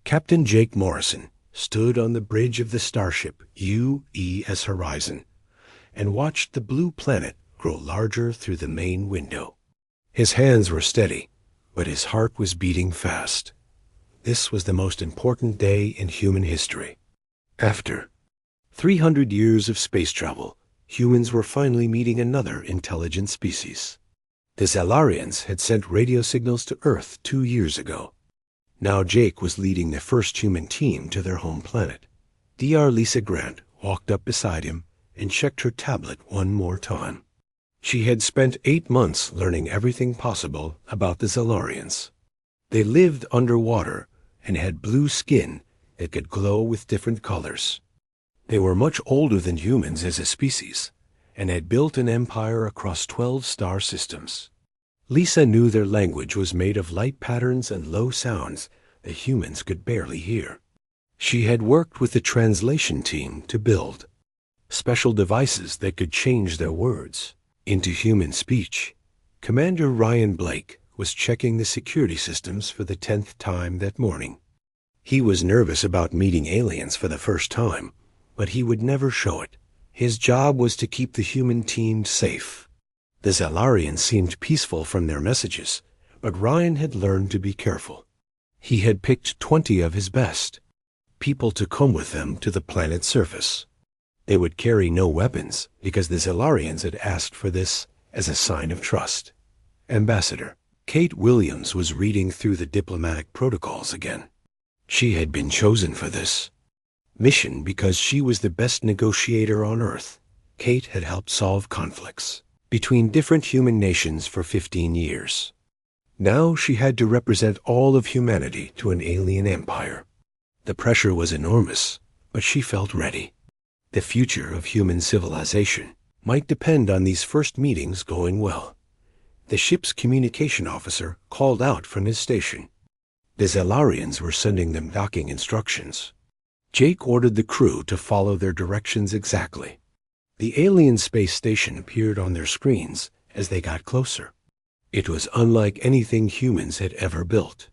Captain Jake Morrison stood on the bridge of the starship UES Horizon and watched the blue planet grow larger through the main window. His hands were steady, but his heart was beating fast. This was the most important day in human history. After 300 years of space travel, humans were finally meeting another intelligent species. The Zalarians had sent radio signals to Earth 2 years ago. Now Jake was leading the first human team to their home planet. Dr. Lisa Grant walked up beside him and checked her tablet one more time. She had spent 8 months learning everything possible about the Zalarians. They lived underwater and had blue skin that could glow with different colors. They were much older than humans as a species and had built an empire across 12 star systems. Lisa knew their language was made of light patterns and low sounds that humans could barely hear. She had worked with the translation team to build special devices that could change their words into human speech. Commander Ryan Blake was checking the security systems for the 10th time that morning. He was nervous about meeting aliens for the first time, but he would never show it. His job was to keep the human team safe. The Zalarians seemed peaceful from their messages, but Ryan had learned to be careful. He had picked 20 of his best, people to come with them to the planet's surface. They would carry no weapons because the Zalarians had asked for this as a sign of trust. Ambassador Kate Williams was reading through the diplomatic protocols again. She had been chosen for this mission because she was the best negotiator on Earth. Kate had helped solve conflicts between different human nations for 15 years. Now she had to represent all of humanity to an alien empire. The pressure was enormous, but she felt ready. The future of human civilization might depend on these first meetings going well. The ship's communication officer called out from his station. The Zalarians were sending them docking instructions. Jake ordered the crew to follow their directions exactly. The alien space station appeared on their screens as they got closer. It was unlike anything humans had ever built.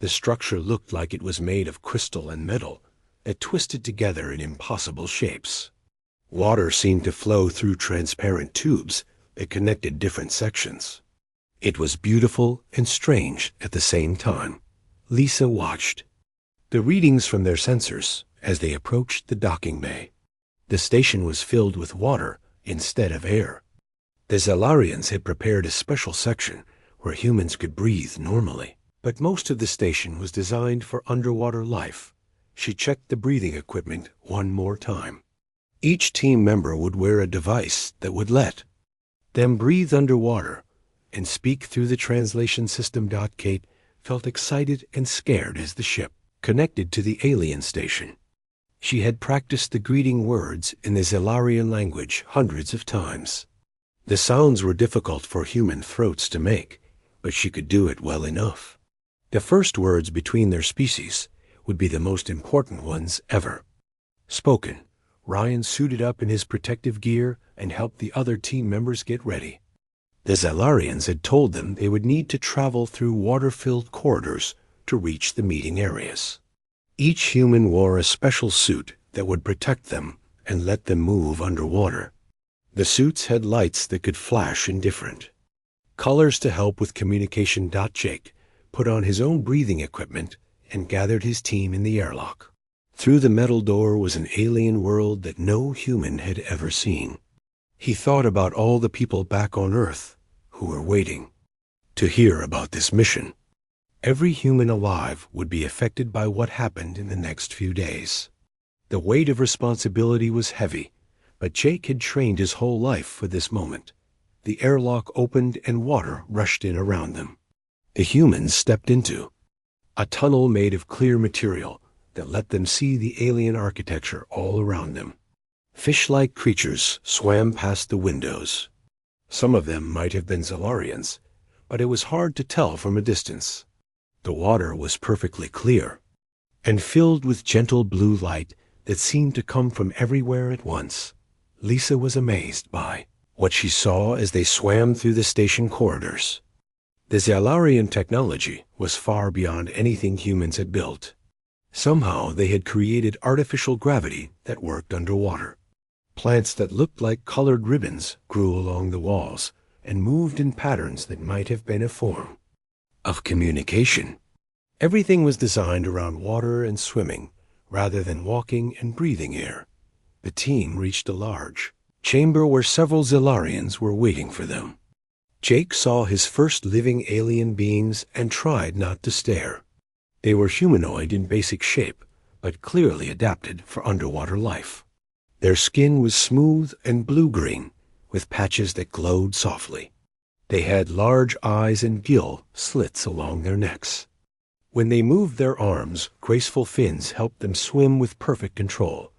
The structure looked like it was made of crystal and metal that twisted together in impossible shapes. Water seemed to flow through transparent tubes that connected different sections. It was beautiful and strange at the same time. Lisa watched the readings from their sensors as they approached the docking bay. The station was filled with water instead of air. The Zalarians had prepared a special section where humans could breathe normally, but most of the station was designed for underwater life. She checked the breathing equipment one more time. Each team member would wear a device that would let them breathe underwater and speak through the translation system. Kate felt excited and scared as the ship connected to the alien station. She had practiced the greeting words in the Zalarian language hundreds of times. The sounds were difficult for human throats to make, but she could do it well enough. The first words between their species would be the most important ones ever. Spoken, Ryan suited up in his protective gear and helped the other team members get ready. The Zalarians had told them they would need to travel through water-filled corridors to reach the meeting areas. Each human wore a special suit that would protect them and let them move underwater. The suits had lights that could flash in different colors to help with communication. Jake put on his own breathing equipment and gathered his team in the airlock. Through the metal door was an alien world that no human had ever seen. He thought about all the people back on Earth who were waiting to hear about this mission. Every human alive would be affected by what happened in the next few days. The weight of responsibility was heavy, but Jake had trained his whole life for this moment. The airlock opened and water rushed in around them. The humans stepped into a tunnel made of clear material that let them see the alien architecture all around them. Fish-like creatures swam past the windows. Some of them might have been Zalarians, but it was hard to tell from a distance. The water was perfectly clear and filled with gentle blue light that seemed to come from everywhere at once. Lisa was amazed by what she saw as they swam through the station corridors. The Zalarian technology was far beyond anything humans had built. Somehow they had created artificial gravity that worked underwater. Plants that looked like colored ribbons grew along the walls and moved in patterns that might have been a form of communication. Everything was designed around water and swimming, rather than walking and breathing air. The team reached a large chamber where several Zilarians were waiting for them. Jake saw his first living alien beings and tried not to stare. They were humanoid in basic shape, but clearly adapted for underwater life. Their skin was smooth and blue-green, with patches that glowed softly. They had large eyes and gill slits along their necks. When they moved their arms, graceful fins helped them swim with perfect control.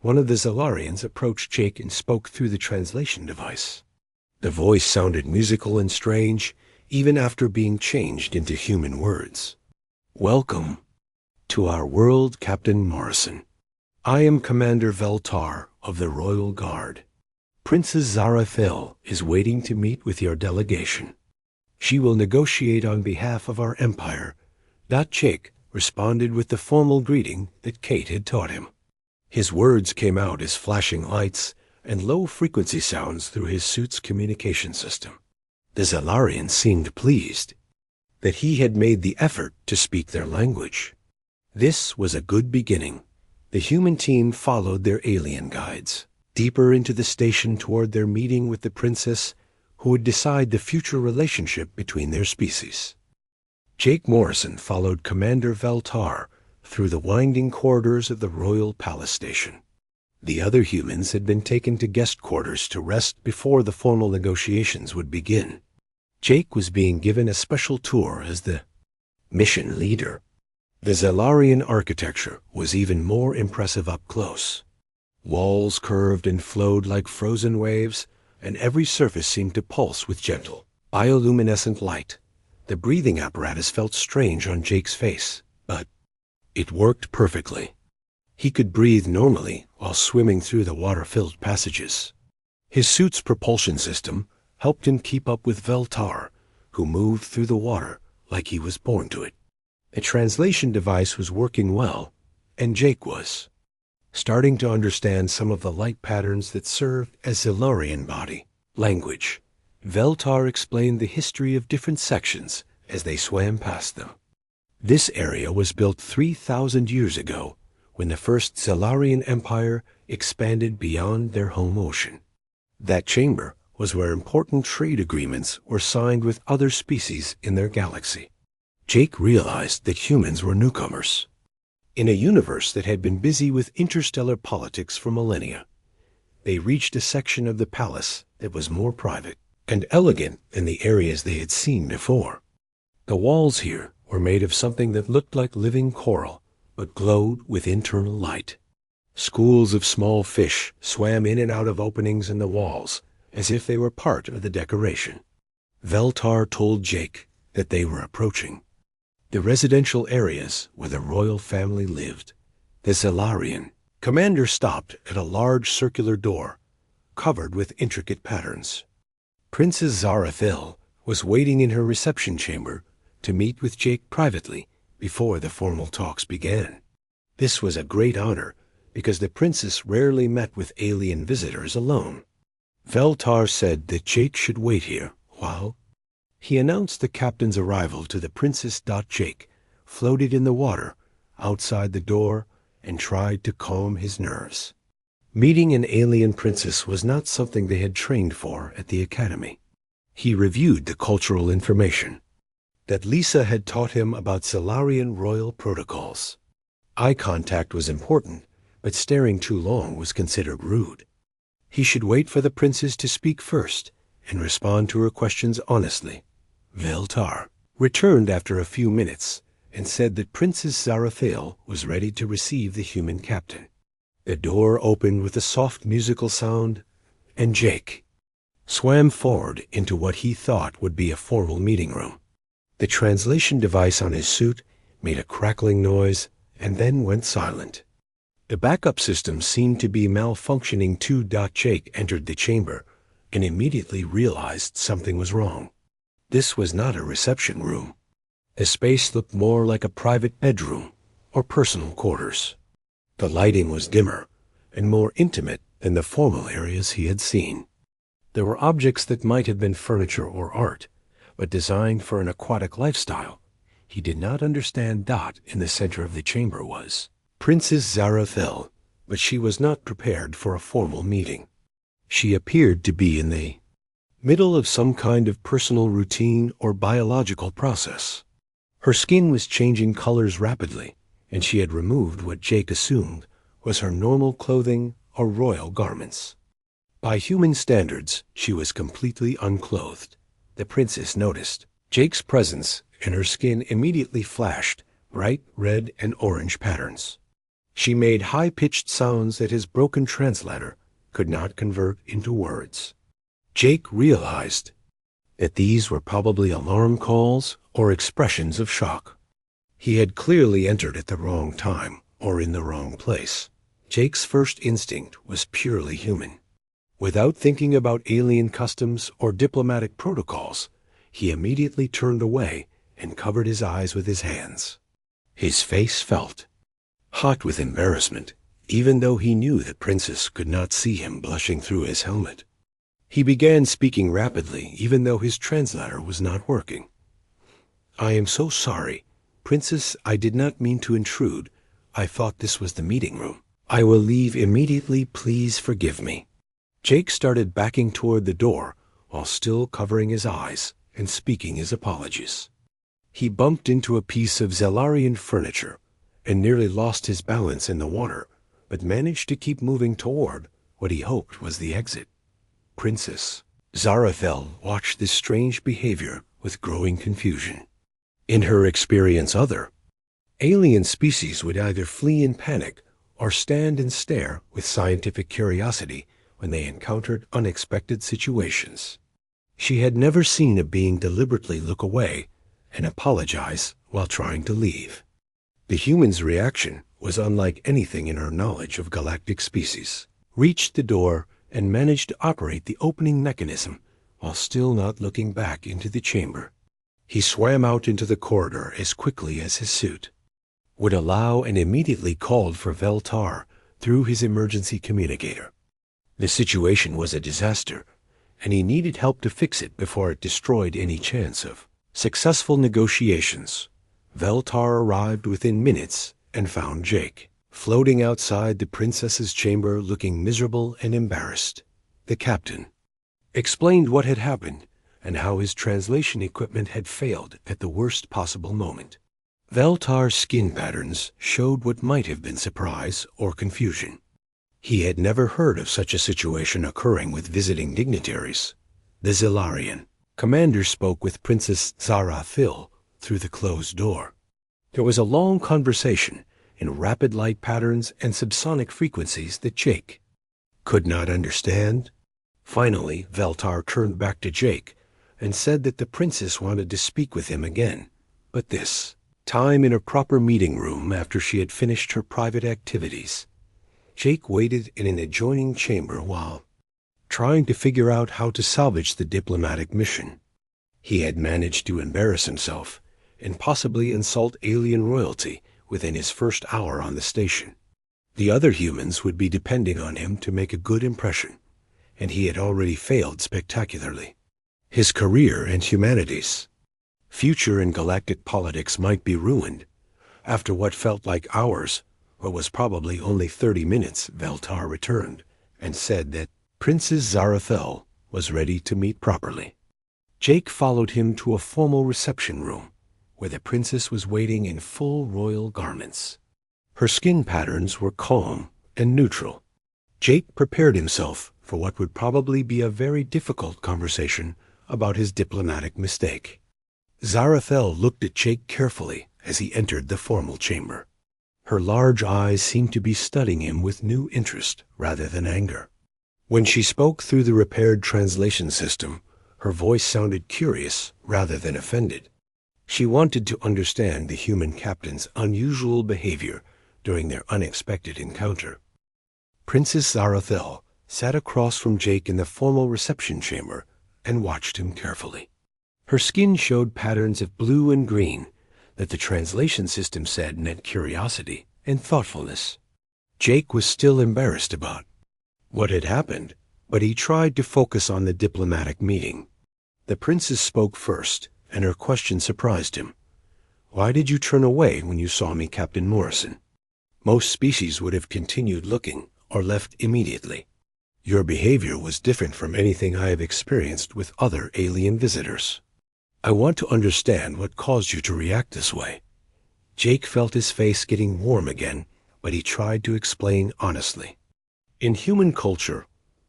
One of the Zilarians approached Jake and spoke through the translation device. The voice sounded musical and strange, even after being changed into human words. "Welcome to our world, Captain Morrison. I am Commander Veltar of the Royal Guard. Princess Zara Phil is waiting to meet with your delegation. She will negotiate on behalf of our empire." Jake responded with the formal greeting that Kate had taught him. His words came out as flashing lights and low-frequency sounds through his suit's communication system. The Zilarian seemed pleased that he had made the effort to speak their language. This was a good beginning. The human team followed their alien guides deeper into the station toward their meeting with the princess, who would decide the future relationship between their species. Jake Morrison followed Commander Veltar through the winding corridors of the Royal Palace Station. The other humans had been taken to guest quarters to rest before the formal negotiations would begin. Jake was being given a special tour as the mission leader. The Zilarian architecture was even more impressive up close. Walls curved and flowed like frozen waves, and every surface seemed to pulse with gentle, bioluminescent light. The breathing apparatus felt strange on Jake's face, but it worked perfectly. He could breathe normally while swimming through the water-filled passages. His suit's propulsion system helped him keep up with Veltar, who moved through the water like he was born to it. The translation device was working well, and Jake was starting to understand some of the light patterns that served as Zilarian body language. Veltar explained the history of different sections as they swam past them. This area was built 3,000 years ago, when the first Zilarian Empire expanded beyond their home ocean. That chamber was where important trade agreements were signed with other species in their galaxy. Jake realized that humans were newcomers in a universe that had been busy with interstellar politics for millennia. They reached a section of the palace that was more private and elegant than the areas they had seen before. The walls here were made of something that looked like living coral, but glowed with internal light. Schools of small fish swam in and out of openings in the walls, as if they were part of the decoration. Veltar told Jake that they were approaching the residential areas where the royal family lived. The Zilarian commander stopped at a large circular door, covered with intricate patterns. Princess Zara Phil was waiting in her reception chamber to meet with Jake privately before the formal talks began. This was a great honor because the princess rarely met with alien visitors alone. Veltar said that Jake should wait here while he announced the captain's arrival to the princess. Jake floated in the water outside the door and tried to calm his nerves. Meeting an alien princess was not something they had trained for at the academy. He reviewed the cultural information that Lisa had taught him about Zilarian royal protocols. Eye contact was important, but staring too long was considered rude. He should wait for the princess to speak first and respond to her questions honestly. Veltar returned after a few minutes and said that Princess Zarathale was ready to receive the human captain. The door opened with a soft musical sound, and Jake swam forward into what he thought would be a formal meeting room. The translation device on his suit made a crackling noise and then went silent. The backup system seemed to be malfunctioning too. Jake entered the chamber and immediately realized something was wrong. This was not a reception room. The space looked more like a private bedroom, or personal quarters. The lighting was dimmer and more intimate than the formal areas he had seen. There were objects that might have been furniture or art, but designed for an aquatic lifestyle. He did not understand that in the center of the chamber was Princess Zarathel, but she was not prepared for a formal meeting. She appeared to be in the middle of some kind of personal routine or biological process. Her skin was changing colors rapidly, and she had removed what Jake assumed was her normal clothing or royal garments. By human standards, she was completely unclothed. The princess noticed Jake's presence, and her skin immediately flashed bright red and orange patterns. She made high-pitched sounds that his broken translator could not convert into words. Jake realized that these were probably alarm calls or expressions of shock. He had clearly entered at the wrong time or in the wrong place. Jake's first instinct was purely human. Without thinking about alien customs or diplomatic protocols, he immediately turned away and covered his eyes with his hands. His face felt hot with embarrassment, even though he knew the princess could not see him blushing through his helmet. He began speaking rapidly, even though his translator was not working. "I am so sorry. Princess, I did not mean to intrude. I thought this was the meeting room. I will leave immediately. Please forgive me." Jake started backing toward the door while still covering his eyes and speaking his apologies. He bumped into a piece of Zelarian furniture and nearly lost his balance in the water, but managed to keep moving toward what he hoped was the exit. Princess Zarathel watched this strange behavior with growing confusion. In her experience, other alien species would either flee in panic or stand and stare with scientific curiosity when they encountered unexpected situations. She had never seen a being deliberately look away and apologize while trying to leave. The human's reaction was unlike anything in her knowledge of galactic species. Reached the door and managed to operate the opening mechanism while still not looking back into the chamber. He swam out into the corridor as quickly as his suit would allow and immediately called for Veltar through his emergency communicator. The situation was a disaster, and he needed help to fix it before it destroyed any chance of successful negotiations. Veltar arrived within minutes and found Jake floating outside the princess's chamber looking miserable and embarrassed. The captain explained what had happened and how his translation equipment had failed at the worst possible moment. Veltar's skin patterns showed what might have been surprise or confusion. He had never heard of such a situation occurring with visiting dignitaries. The Zelarian commander spoke with Princess Zarathil through the closed door. There was a long conversation in rapid light patterns and subsonic frequencies that Jake could not understand. Finally, Veltar turned back to Jake and said that the princess wanted to speak with him again, but this time in a proper meeting room after she had finished her private activities. Jake waited in an adjoining chamber while trying to figure out how to salvage the diplomatic mission. He had managed to embarrass himself and possibly insult alien royalty within his first hour on the station. The other humans would be depending on him to make a good impression, and he had already failed spectacularly. His career and humanity's future in galactic politics might be ruined. After what felt like hours, but was probably only 30 minutes, Veltar returned and said that Princess Zarathel was ready to meet properly. Jake followed him to a formal reception room where the princess was waiting in full royal garments. Her skin patterns were calm and neutral. Jake prepared himself for what would probably be a very difficult conversation about his diplomatic mistake. Zarathel looked at Jake carefully as he entered the formal chamber. Her large eyes seemed to be studying him with new interest rather than anger. When she spoke through the repaired translation system, her voice sounded curious rather than offended. She wanted to understand the human captain's unusual behavior during their unexpected encounter. Princess Zarathel sat across from Jake in the formal reception chamber and watched him carefully. Her skin showed patterns of blue and green that the translation system said meant curiosity and thoughtfulness. Jake was still embarrassed about what had happened, but he tried to focus on the diplomatic meeting. The princess spoke first, and her question surprised him. "Why did you turn away when you saw me, Captain Morrison? Most species would have continued looking or left immediately. Your behavior was different from anything I have experienced with other alien visitors. I want to understand what caused you to react this way." Jake felt his face getting warm again, but he tried to explain honestly. "In human culture,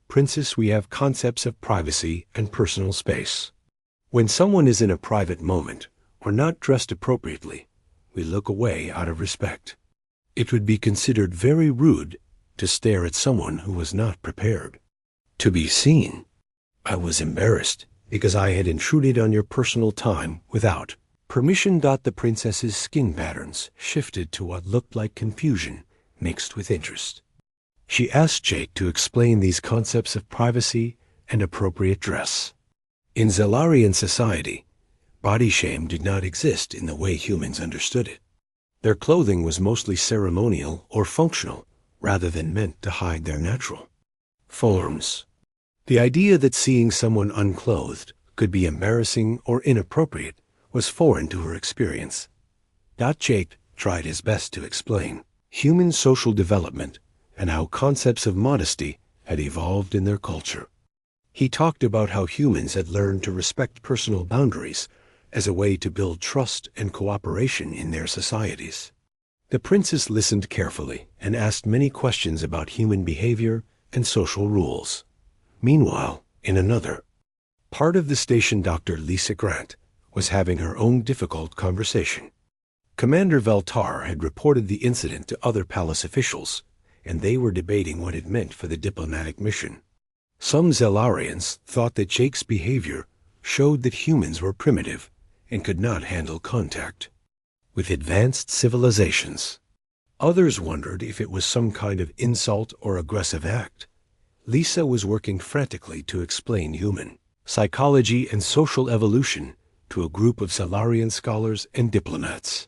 Princess, we have concepts of privacy and personal space. When someone is in a private moment or not dressed appropriately, we look away out of respect. It would be considered very rude to stare at someone who was not prepared to be seen. I was embarrassed because I had intruded on your personal time without permission." The princess's skin patterns shifted to what looked like confusion mixed with interest. She asked Jake to explain these concepts of privacy and appropriate dress. In Zalarian society, body shame did not exist in the way humans understood it. Their clothing was mostly ceremonial or functional, rather than meant to hide their natural forms. The idea that seeing someone unclothed could be embarrassing or inappropriate was foreign to her experience. Jake tried his best to explain human social development and how concepts of modesty had evolved in their culture. He talked about how humans had learned to respect personal boundaries as a way to build trust and cooperation in their societies. The princess listened carefully and asked many questions about human behavior and social rules. Meanwhile, in another part of the station, Dr. Lisa Grant was having her own difficult conversation. Commander Veltar had reported the incident to other palace officials, and they were debating what it meant for the diplomatic mission. Some Zalarians thought that Jake's behavior showed that humans were primitive and could not handle contact with advanced civilizations. Others wondered if it was some kind of insult or aggressive act. Lisa was working frantically to explain human psychology and social evolution to a group of Zalarian scholars and diplomats.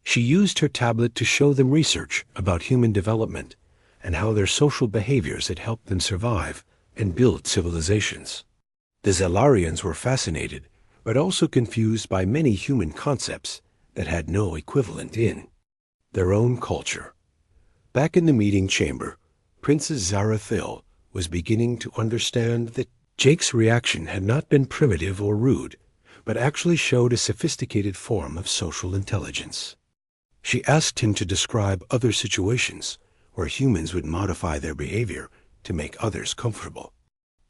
She used her tablet to show them research about human development and how their social behaviors had helped them survive and build civilizations. The Zalarians were fascinated, but also confused by many human concepts that had no equivalent in their own culture. Back in the meeting chamber, Princess Zarathil was beginning to understand that Jake's reaction had not been primitive or rude, but actually showed a sophisticated form of social intelligence. She asked him to describe other situations where humans would modify their behavior to make others comfortable.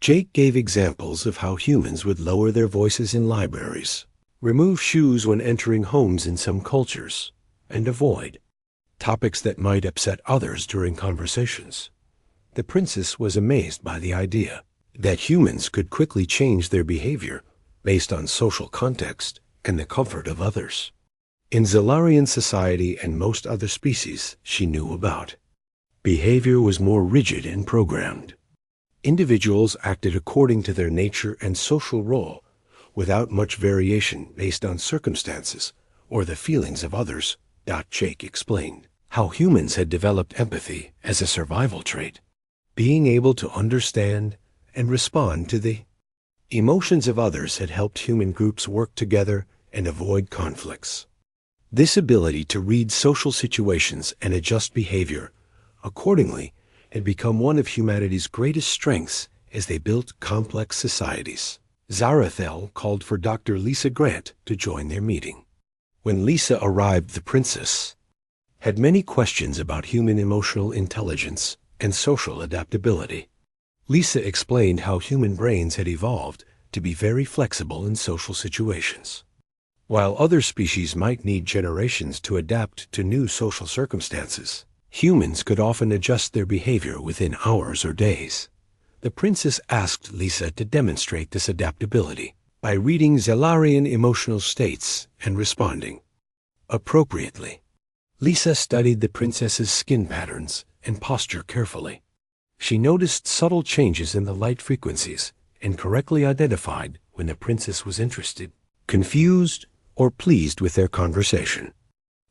Jake gave examples of how humans would lower their voices in libraries, remove shoes when entering homes in some cultures, and avoid topics that might upset others during conversations. The princess was amazed by the idea that humans could quickly change their behavior based on social context and the comfort of others. In Zalarian society and most other species she knew about, behavior was more rigid and programmed. Individuals acted according to their nature and social role without much variation based on circumstances or the feelings of others. Jake explained how humans had developed empathy as a survival trait, being able to understand and respond to the emotions of others had helped human groups work together and avoid conflicts. This ability to read social situations and adjust behavior accordingly had become one of humanity's greatest strengths as they built complex societies. Zarathil called for Dr. Lisa Grant to join their meeting. When Lisa arrived, the princess had many questions about human emotional intelligence and social adaptability. Lisa explained how human brains had evolved to be very flexible in social situations. While other species might need generations to adapt to new social circumstances, humans could often adjust their behavior within hours or days. The princess asked Lisa to demonstrate this adaptability by reading Zalarian emotional states and responding appropriately. Lisa studied the princess's skin patterns and posture carefully. She noticed subtle changes in the light frequencies and correctly identified when the princess was interested, confused, or pleased with their conversation.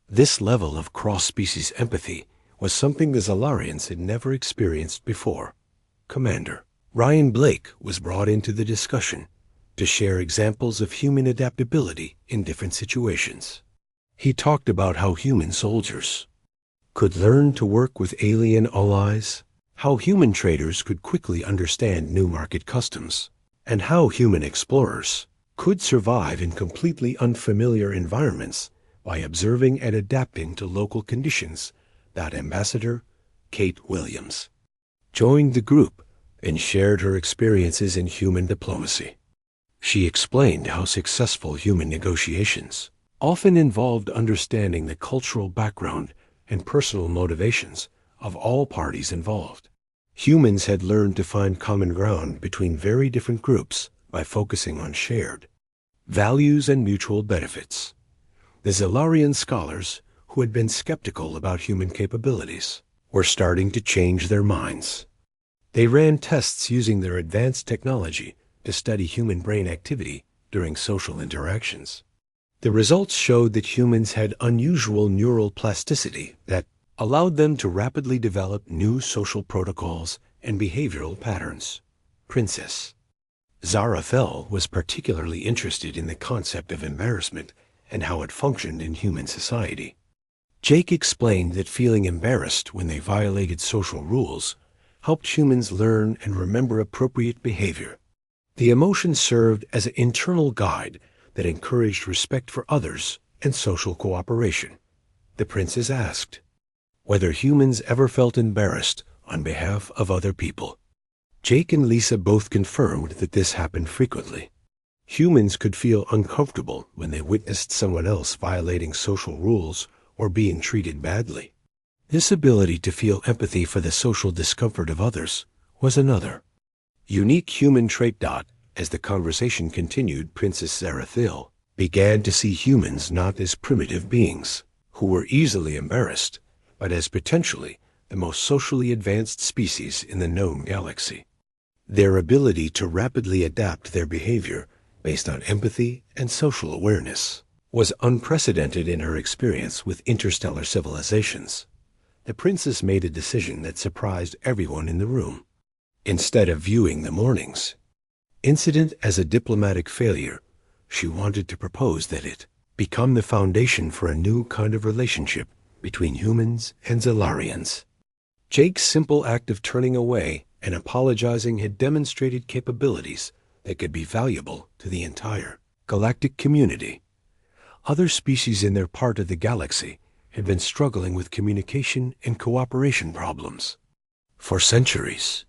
This level of cross-species empathy was something the Zalarians had never experienced before. Commander Ryan Blake was brought into the discussion to share examples of human adaptability in different situations. He talked about how human soldiers could learn to work with alien allies, how human traders could quickly understand new market customs, and how human explorers could survive in completely unfamiliar environments by observing and adapting to local conditions. That Ambassador Kate Williams joined the group and shared her experiences in human diplomacy. She explained how successful human negotiations often involved understanding the cultural background and personal motivations of all parties involved. Humans had learned to find common ground between very different groups by focusing on shared values and mutual benefits. The Zalarian scholars, who had been skeptical about human capabilities, were starting to change their minds. They ran tests using their advanced technology to study human brain activity during social interactions. The results showed that humans had unusual neural plasticity that allowed them to rapidly develop new social protocols and behavioral patterns. Princess Zara Fell was particularly interested in the concept of embarrassment and how it functioned in human society. Jake explained that feeling embarrassed when they violated social rules helped humans learn and remember appropriate behavior. The emotion served as an internal guide that encouraged respect for others and social cooperation. The princess asked whether humans ever felt embarrassed on behalf of other people. Jake and Lisa both confirmed that this happened frequently. Humans could feel uncomfortable when they witnessed someone else violating social rules or being treated badly. This ability to feel empathy for the social discomfort of others was another unique human trait. As the conversation continued, Princess Zarathil began to see humans not as primitive beings who were easily embarrassed, but as potentially the most socially advanced species in the known galaxy. Their ability to rapidly adapt their behavior based on empathy and social awareness was unprecedented in her experience with interstellar civilizations. The princess made a decision that surprised everyone in the room. Instead of viewing the morning's incident as a diplomatic failure, she wanted to propose that it become the foundation for a new kind of relationship between humans and Zalarians. Jake's simple act of turning away and apologizing had demonstrated capabilities that could be valuable to the entire galactic community. Other species in their part of the galaxy had been struggling with communication and cooperation problems. For centuries,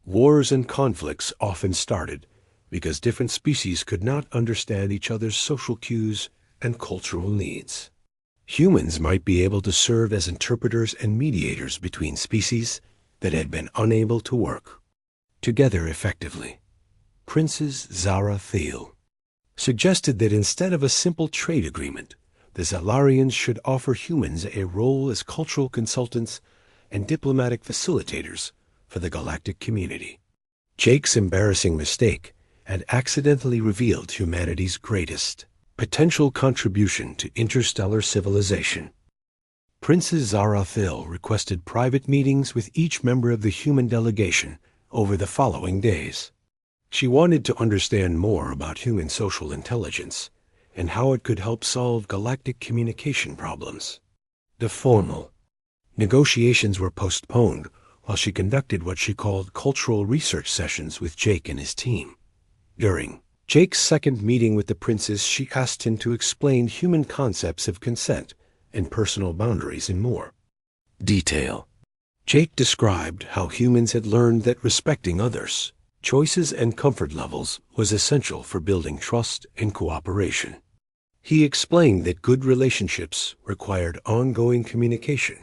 wars and conflicts often started because different species could not understand each other's social cues and cultural needs. Humans might be able to serve as interpreters and mediators between species that had been unable to work together effectively. Princess Zara Thiel suggested that instead of a simple trade agreement, the Zalarians should offer humans a role as cultural consultants and diplomatic facilitators for the galactic community. Jake's embarrassing mistake had accidentally revealed humanity's greatest potential contribution to interstellar civilization. Princess Zara Thiel requested private meetings with each member of the human delegation over the following days. She wanted to understand more about human social intelligence and how it could help solve galactic communication problems. The formal negotiations were postponed while she conducted what she called cultural research sessions with Jake and his team. During Jake's second meeting with the princess, she asked him to explain human concepts of consent and personal boundaries in more detail. Jake described how humans had learned that respecting others' choices and comfort levels was essential for building trust and cooperation. He explained that good relationships required ongoing communication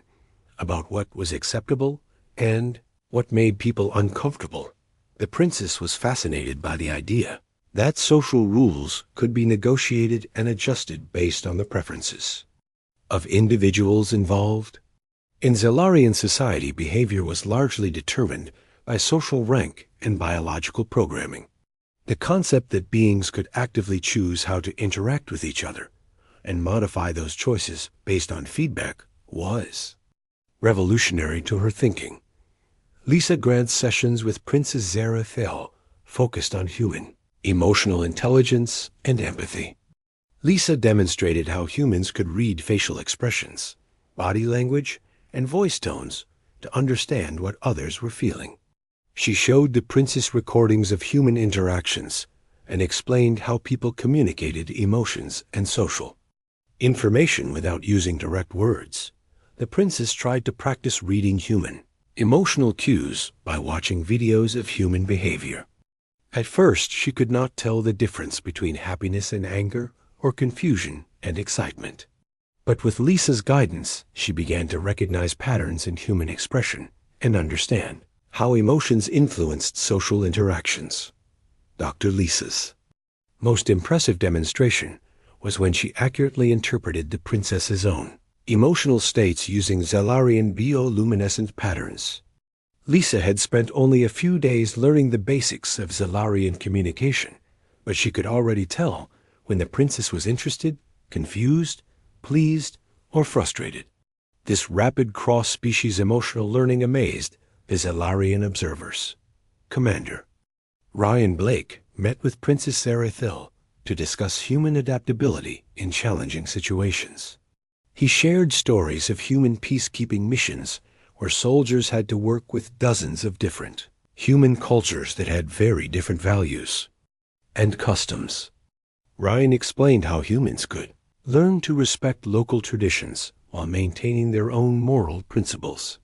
about what was acceptable and what made people uncomfortable. The princess was fascinated by the idea that social rules could be negotiated and adjusted based on the preferences of individuals involved. In Zalarian society, behavior was largely determined by social rank and biological programming. The concept that beings could actively choose how to interact with each other and modify those choices based on feedback was revolutionary to her thinking. Lisa Grant's sessions with Princess Zara Thel focused on human, emotional intelligence and empathy. Lisa demonstrated how humans could read facial expressions, body language, and voice tones to understand what others were feeling. She showed the princess recordings of human interactions and explained how people communicated emotions and social information without using direct words. The princess tried to practice reading human, emotional cues by watching videos of human behavior. At first, she could not tell the difference between happiness and anger or confusion and excitement. But with Lisa's guidance, she began to recognize patterns in human expression and understand how emotions influenced social interactions. Dr. Lisa's most impressive demonstration was when she accurately interpreted the princess's own emotional states using Zellarian bioluminescent patterns. Lisa had spent only a few days learning the basics of Zellarian communication, but she could already tell when the princess was interested, confused, pleased, or frustrated. This rapid cross-species emotional learning amazed the Zellarian observers. Commander Ryan Blake met with Princess Zara Thel to discuss human adaptability in challenging situations. He shared stories of human peacekeeping missions where soldiers had to work with dozens of different human cultures that had very different values and customs. Ryan explained how humans could learn to respect local traditions while maintaining their own moral principles.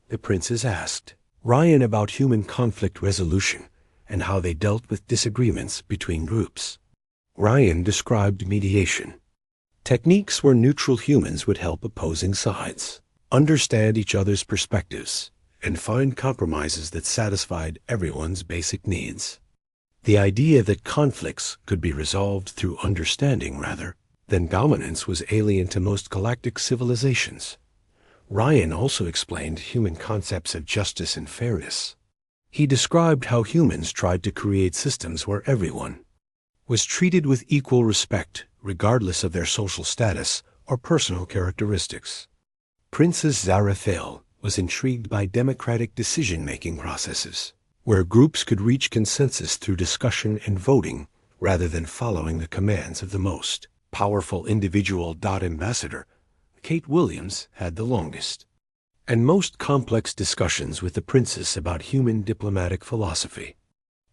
The princess asked Ryan about human conflict resolution and how they dealt with disagreements between groups. Ryan described mediation techniques where neutral humans would help opposing sides understand each other's perspectives and find compromises that satisfied everyone's basic needs. The idea that conflicts could be resolved through understanding rather than dominance was alien to most galactic civilizations. Ryan also explained human concepts of justice and fairness. He described how humans tried to create systems where everyone was treated with equal respect, regardless of their social status or personal characteristics. Princess Zara Thel was intrigued by democratic decision-making processes, where groups could reach consensus through discussion and voting rather than following the commands of the most powerful individual. Ambassador Kate Williams had the longest and most complex discussions with the princess about human diplomatic philosophy.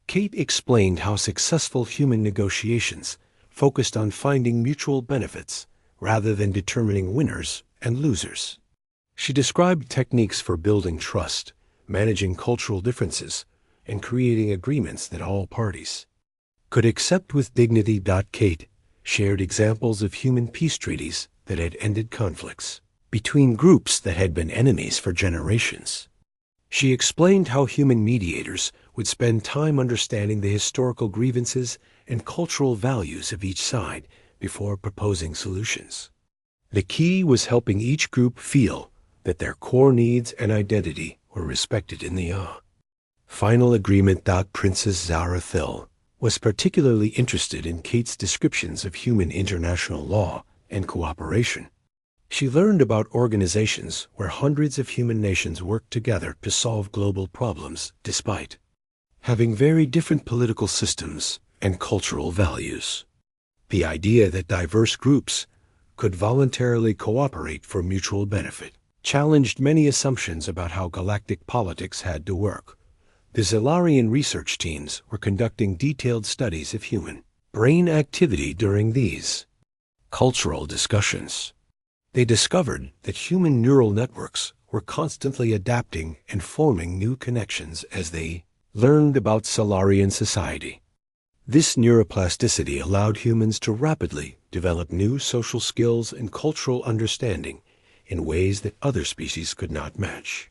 Kate explained how successful human negotiations focused on finding mutual benefits rather than determining winners and losers. She described techniques for building trust, managing cultural differences, and creating agreements that all parties could accept with dignity. Kate shared examples of human peace treaties that had ended conflicts between groups that had been enemies for generations. She explained how human mediators would spend time understanding the historical grievances and cultural values of each side before proposing solutions. The key was helping each group feel that their core needs and identity were respected in the final agreement. Princess Zara Thel was particularly interested in Kate's descriptions of human international law and cooperation. She learned about organizations where hundreds of human nations worked together to solve global problems despite having very different political systems and cultural values. The idea that diverse groups could voluntarily cooperate for mutual benefit challenged many assumptions about how galactic politics had to work. The Zellarian research teams were conducting detailed studies of human brain activity during these cultural discussions. They discovered that human neural networks were constantly adapting and forming new connections as they learned about Zellarian society. This neuroplasticity allowed humans to rapidly develop new social skills and cultural understanding in ways that other species could not match.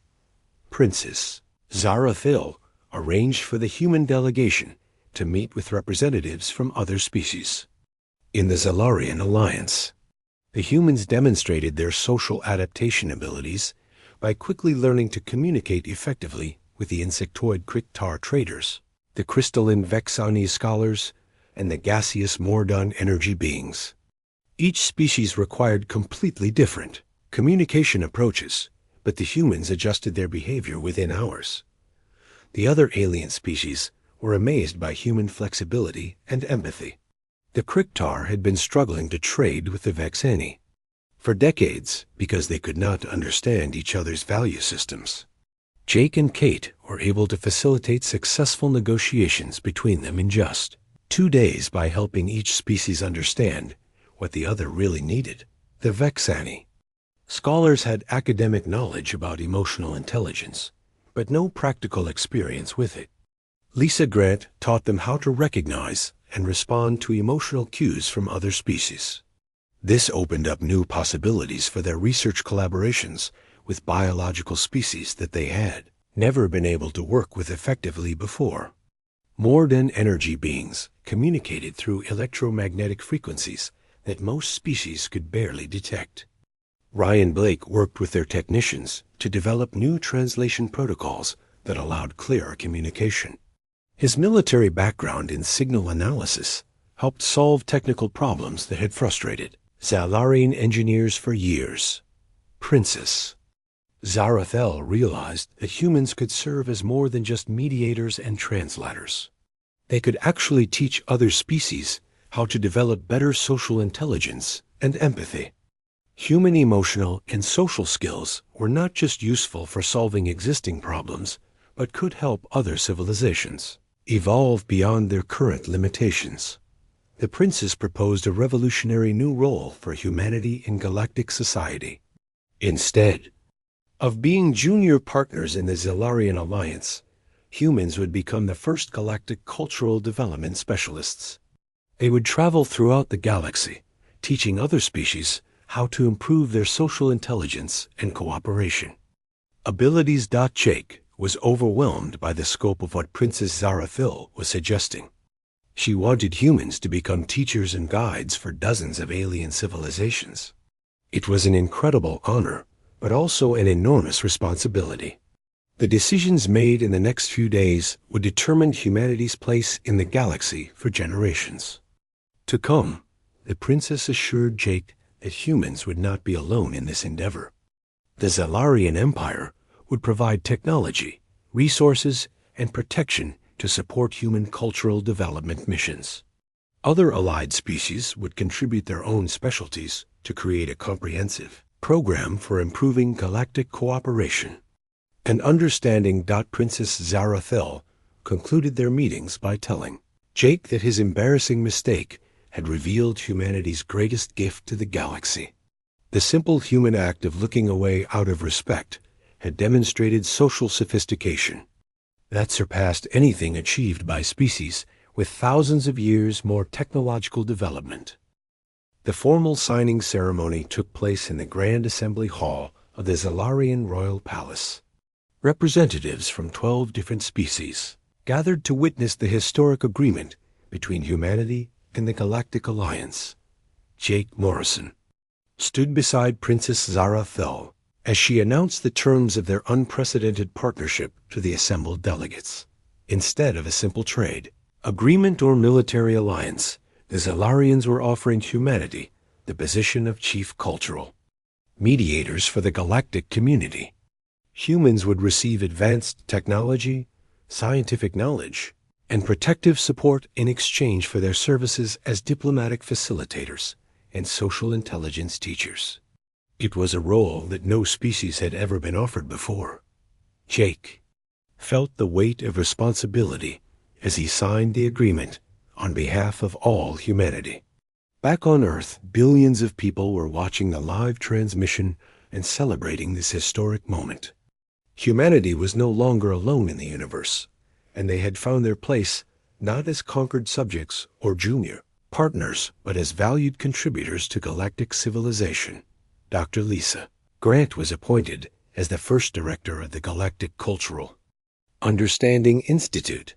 Princess Zara Thel arranged for the human delegation to meet with representatives from other species. In the Zellarian Alliance, the humans demonstrated their social adaptation abilities by quickly learning to communicate effectively with the insectoid Kriktar traders, the crystalline Vexani scholars, and the gaseous Mordon energy beings. Each species required completely different communication approaches, but the humans adjusted their behavior within hours. The other alien species were amazed by human flexibility and empathy. The Kriktar had been struggling to trade with the Vexani for decades because they could not understand each other's value systems. Jake and Kate were able to facilitate successful negotiations between them in just 2 days by helping each species understand what the other really needed. The Vexani scholars had academic knowledge about emotional intelligence, but no practical experience with it. Lisa Grant taught them how to recognize and respond to emotional cues from other species. This opened up new possibilities for their research collaborations with biological species that they had never been able to work with effectively before. More than energy beings communicated through electromagnetic frequencies that most species could barely detect. Ryan Blake worked with their technicians to develop new translation protocols that allowed clearer communication. His military background in signal analysis helped solve technical problems that had frustrated Zalarian engineers for years. Princess Zarathel realized that humans could serve as more than just mediators and translators. They could actually teach other species how to develop better social intelligence and empathy. Human emotional and social skills were not just useful for solving existing problems, but could help other civilizations evolve beyond their current limitations. The princess proposed a revolutionary new role for humanity in galactic society. Instead of being junior partners in the Zalarian Alliance, humans would become the first galactic cultural development specialists. They would travel throughout the galaxy, teaching other species how to improve their social intelligence and cooperation. Abilities. Jake was overwhelmed by the scope of what Princess Zarathil was suggesting. She wanted humans to become teachers and guides for dozens of alien civilizations. It was an incredible honor, but also an enormous responsibility. The decisions made in the next few days would determine humanity's place in the galaxy for generations to come. The princess assured Jake that humans would not be alone in this endeavor. The Zalarian Empire would provide technology, resources, and protection to support human cultural development missions. Other allied species would contribute their own specialties to create a comprehensive program for improving galactic cooperation. And understanding. Princess Zarathil concluded their meetings by telling Jake that his embarrassing mistake had revealed humanity's greatest gift to the galaxy. The simple human act of looking away out of respect had demonstrated social sophistication that surpassed anything achieved by species with thousands of years more technological development. The formal signing ceremony took place in the Grand Assembly Hall of the Zalarian Royal Palace. Representatives from 12 different species gathered to witness the historic agreement between humanity and the Galactic Alliance. Jake Morrison stood beside Princess Zarathil as she announced the terms of their unprecedented partnership to the assembled delegates. Instead of a simple trade agreement or military alliance, the Zalarians were offering humanity the position of chief cultural mediators for the galactic community. Humans would receive advanced technology, scientific knowledge, and protective support in exchange for their services as diplomatic facilitators and social intelligence teachers. It was a role that no species had ever been offered before. Jake felt the weight of responsibility as he signed the agreement on behalf of all humanity. Back on Earth, billions of people were watching the live transmission and celebrating this historic moment. Humanity was no longer alone in the universe, and they had found their place not as conquered subjects or junior partners, but as valued contributors to galactic civilization. Dr. Lisa Grant was appointed as the first director of the Galactic Cultural Understanding Institute.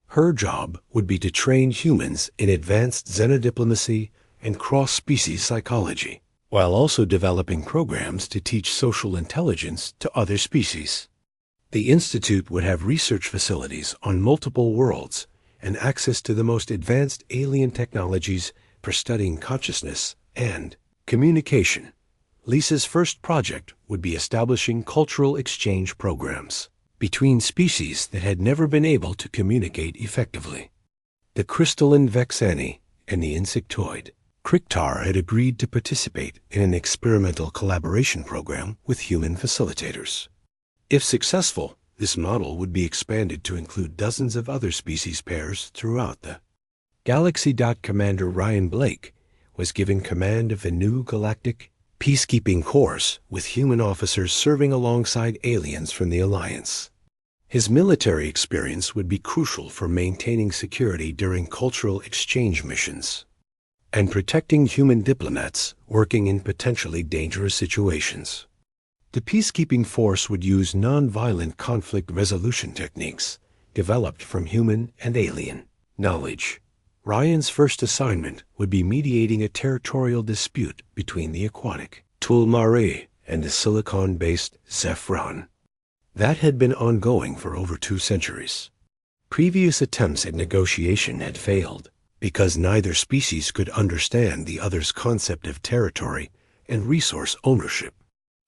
Her job would be to train humans in advanced xenodiplomacy and cross-species psychology, while also developing programs to teach social intelligence to other species. The Institute would have research facilities on multiple worlds and access to the most advanced alien technologies for studying consciousness, and communication. Lisa's first project would be establishing cultural exchange programs between species that had never been able to communicate effectively. The crystalline Vexani and the insectoid Kriktar had agreed to participate in an experimental collaboration program with human facilitators. If successful, this model would be expanded to include dozens of other species pairs throughout the galaxy. Commander Ryan Blake was given command of the new galactic peacekeeping corps, with human officers serving alongside aliens from the Alliance. His military experience would be crucial for maintaining security during cultural exchange missions and protecting human diplomats working in potentially dangerous situations. The peacekeeping force would use non-violent conflict resolution techniques developed from human and alien knowledge. Ryan's first assignment would be mediating a territorial dispute between the aquatic Tulmare and the silicon-based Zephyron that had been ongoing for over 2 centuries. Previous attempts at negotiation had failed because neither species could understand the other's concept of territory and resource ownership.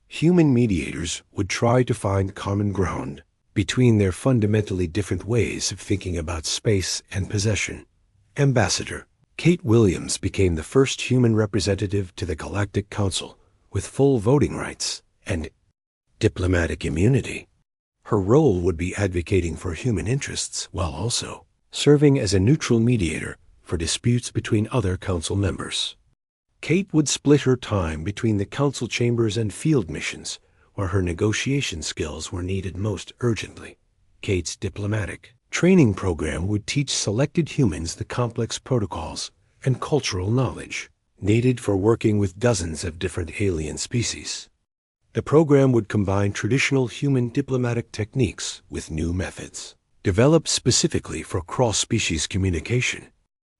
Human mediators would try to find common ground between their fundamentally different ways of thinking about space and possession. Ambassador Kate Williams became the first human representative to the Galactic Council with full voting rights and diplomatic immunity. Her role would be advocating for human interests while also serving as a neutral mediator for disputes between other council members. Kate would split her time between the council chambers and field missions, where her negotiation skills were needed most urgently. Kate's diplomatic training program would teach selected humans the complex protocols and cultural knowledge needed for working with dozens of different alien species. The program would combine traditional human diplomatic techniques with new methods, developed specifically for cross-species communication.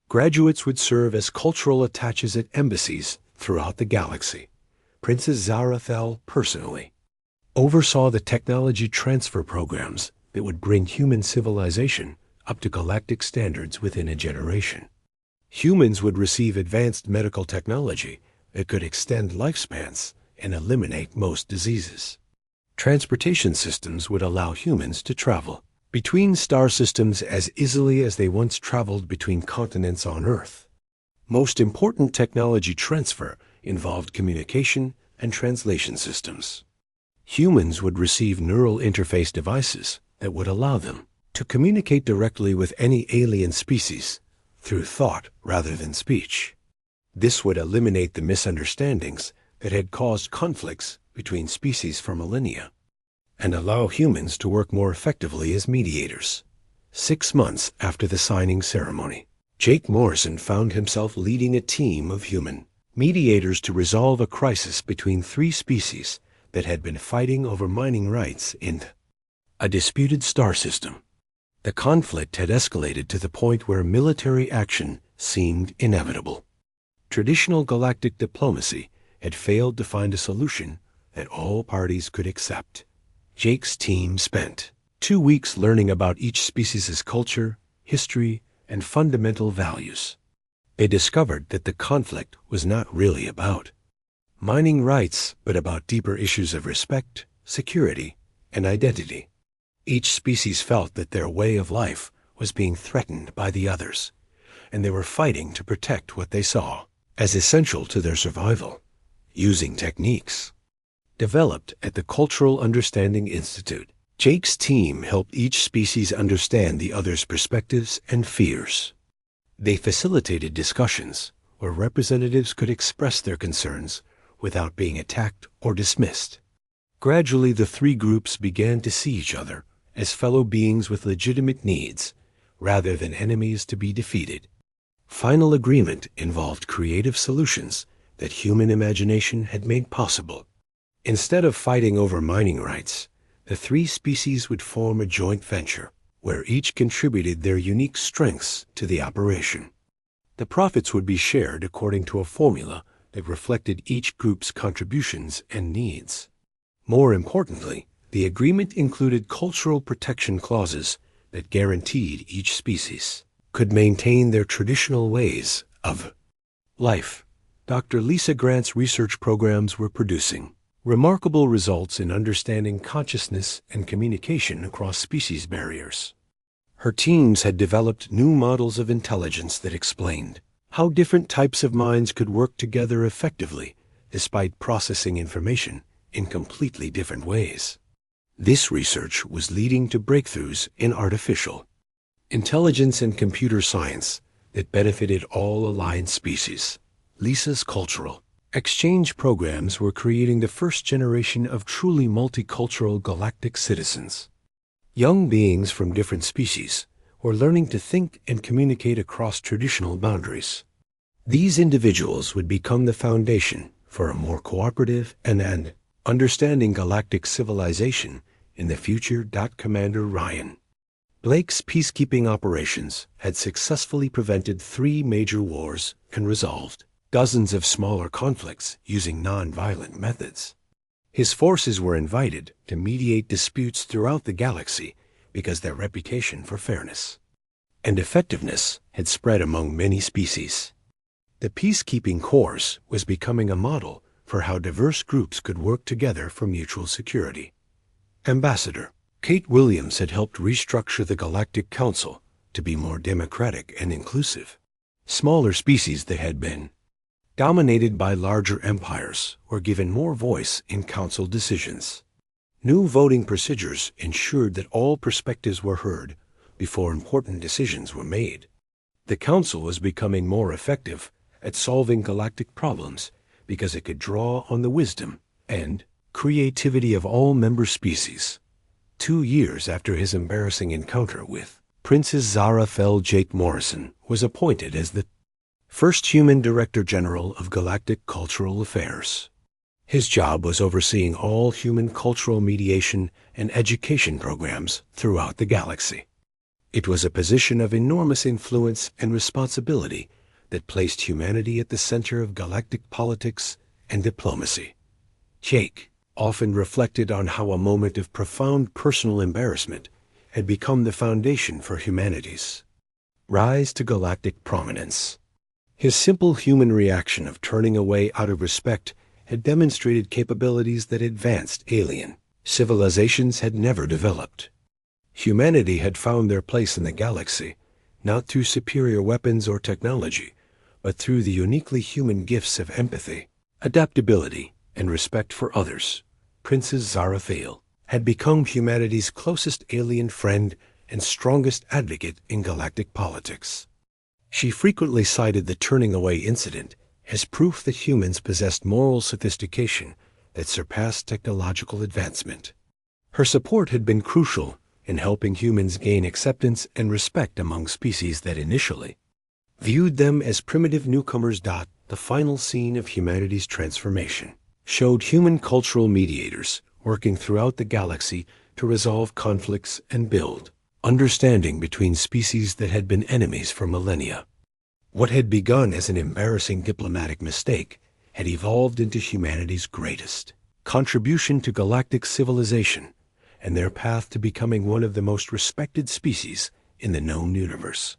Graduates would serve as cultural attaches at embassies throughout the galaxy. Princess Zarathel personally oversaw the technology transfer programs that would bring human civilization up to galactic standards within a generation. Humans would receive advanced medical technology that could extend lifespans and eliminate most diseases. Transportation systems would allow humans to travel between star systems as easily as they once traveled between continents on Earth. Most important technology transfer involved communication and translation systems. Humans would receive neural interface devices that would allow them to communicate directly with any alien species through thought rather than speech. This would eliminate the misunderstandings that had caused conflicts between species for millennia and allow humans to work more effectively as mediators. 6 months after the signing ceremony, Jake Morrison found himself leading a team of human mediators to resolve a crisis between 3 species that had been fighting over mining rights in a disputed star system. The conflict had escalated to the point where military action seemed inevitable. Traditional galactic diplomacy had failed to find a solution that all parties could accept. Jake's team spent 2 weeks learning about each species' culture, history, and fundamental values. They discovered that the conflict was not really about mining rights, but about deeper issues of respect, security, and identity. Each species felt that their way of life was being threatened by the others, and they were fighting to protect what they saw as essential to their survival, using techniques developed at the Cultural Understanding Institute. Jake's team helped each species understand the other's perspectives and fears. They facilitated discussions where representatives could express their concerns without being attacked or dismissed. Gradually, the 3 groups began to see each other as fellow beings with legitimate needs, rather than enemies to be defeated. Final agreement involved creative solutions that human imagination had made possible. Instead of fighting over mining rights, the 3 species would form a joint venture, where each contributed their unique strengths to the operation. The profits would be shared according to a formula that reflected each group's contributions and needs. More importantly, the agreement included cultural protection clauses that guaranteed each species could maintain their traditional ways of life Dr. Lisa Grant's research programs were producing remarkable results in understanding consciousness and communication across species barriers. Her teams had developed new models of intelligence that explained how different types of minds could work together effectively despite processing information in completely different ways. This research was leading to breakthroughs in artificial intelligence and computer science that benefited all aligned species. Lisa's cultural exchange programs were creating the first generation of truly multicultural galactic citizens. Young beings from different species were learning to think and communicate across traditional boundaries. These individuals would become the foundation for a more cooperative and understanding galactic civilization in the future. Commander Ryan Blake's peacekeeping operations had successfully prevented 3 major wars and resolved dozens of smaller conflicts using non-violent methods. His forces were invited to mediate disputes throughout the galaxy because their reputation for fairness and effectiveness had spread among many species. The peacekeeping course was becoming a model for how diverse groups could work together for mutual security. Ambassador Kate Williams had helped restructure the Galactic Council to be more democratic and inclusive. Smaller species that had been dominated by larger empires were given more voice in council decisions. New voting procedures ensured that all perspectives were heard before important decisions were made. The council was becoming more effective at solving galactic problems because it could draw on the wisdom and creativity of all member species. 2 years after his embarrassing encounter with Princess Zara Fel, Jake Morrison was appointed as the first human Director General of Galactic Cultural Affairs. His job was overseeing all human cultural mediation and education programs throughout the galaxy. It was a position of enormous influence and responsibility that placed humanity at the center of galactic politics and diplomacy. Jake often reflected on how a moment of profound personal embarrassment had become the foundation for humanity's rise to galactic prominence. His simple human reaction of turning away out of respect had demonstrated capabilities that advanced alien civilizations had never developed. Humanity had found their place in the galaxy, not through superior weapons or technology, but through the uniquely human gifts of empathy, adaptability, and respect for others. Princess Zara Fel had become humanity's closest alien friend and strongest advocate in galactic politics. She frequently cited the turning away incident as proof that humans possessed moral sophistication that surpassed technological advancement. Her support had been crucial in helping humans gain acceptance and respect among species that initially viewed them as primitive newcomers. The final scene of humanity's transformation showed human cultural mediators working throughout the galaxy to resolve conflicts and build understanding between species that had been enemies for millennia. What had begun as an embarrassing diplomatic mistake had evolved into humanity's greatest contribution to galactic civilization and their path to becoming one of the most respected species in the known universe.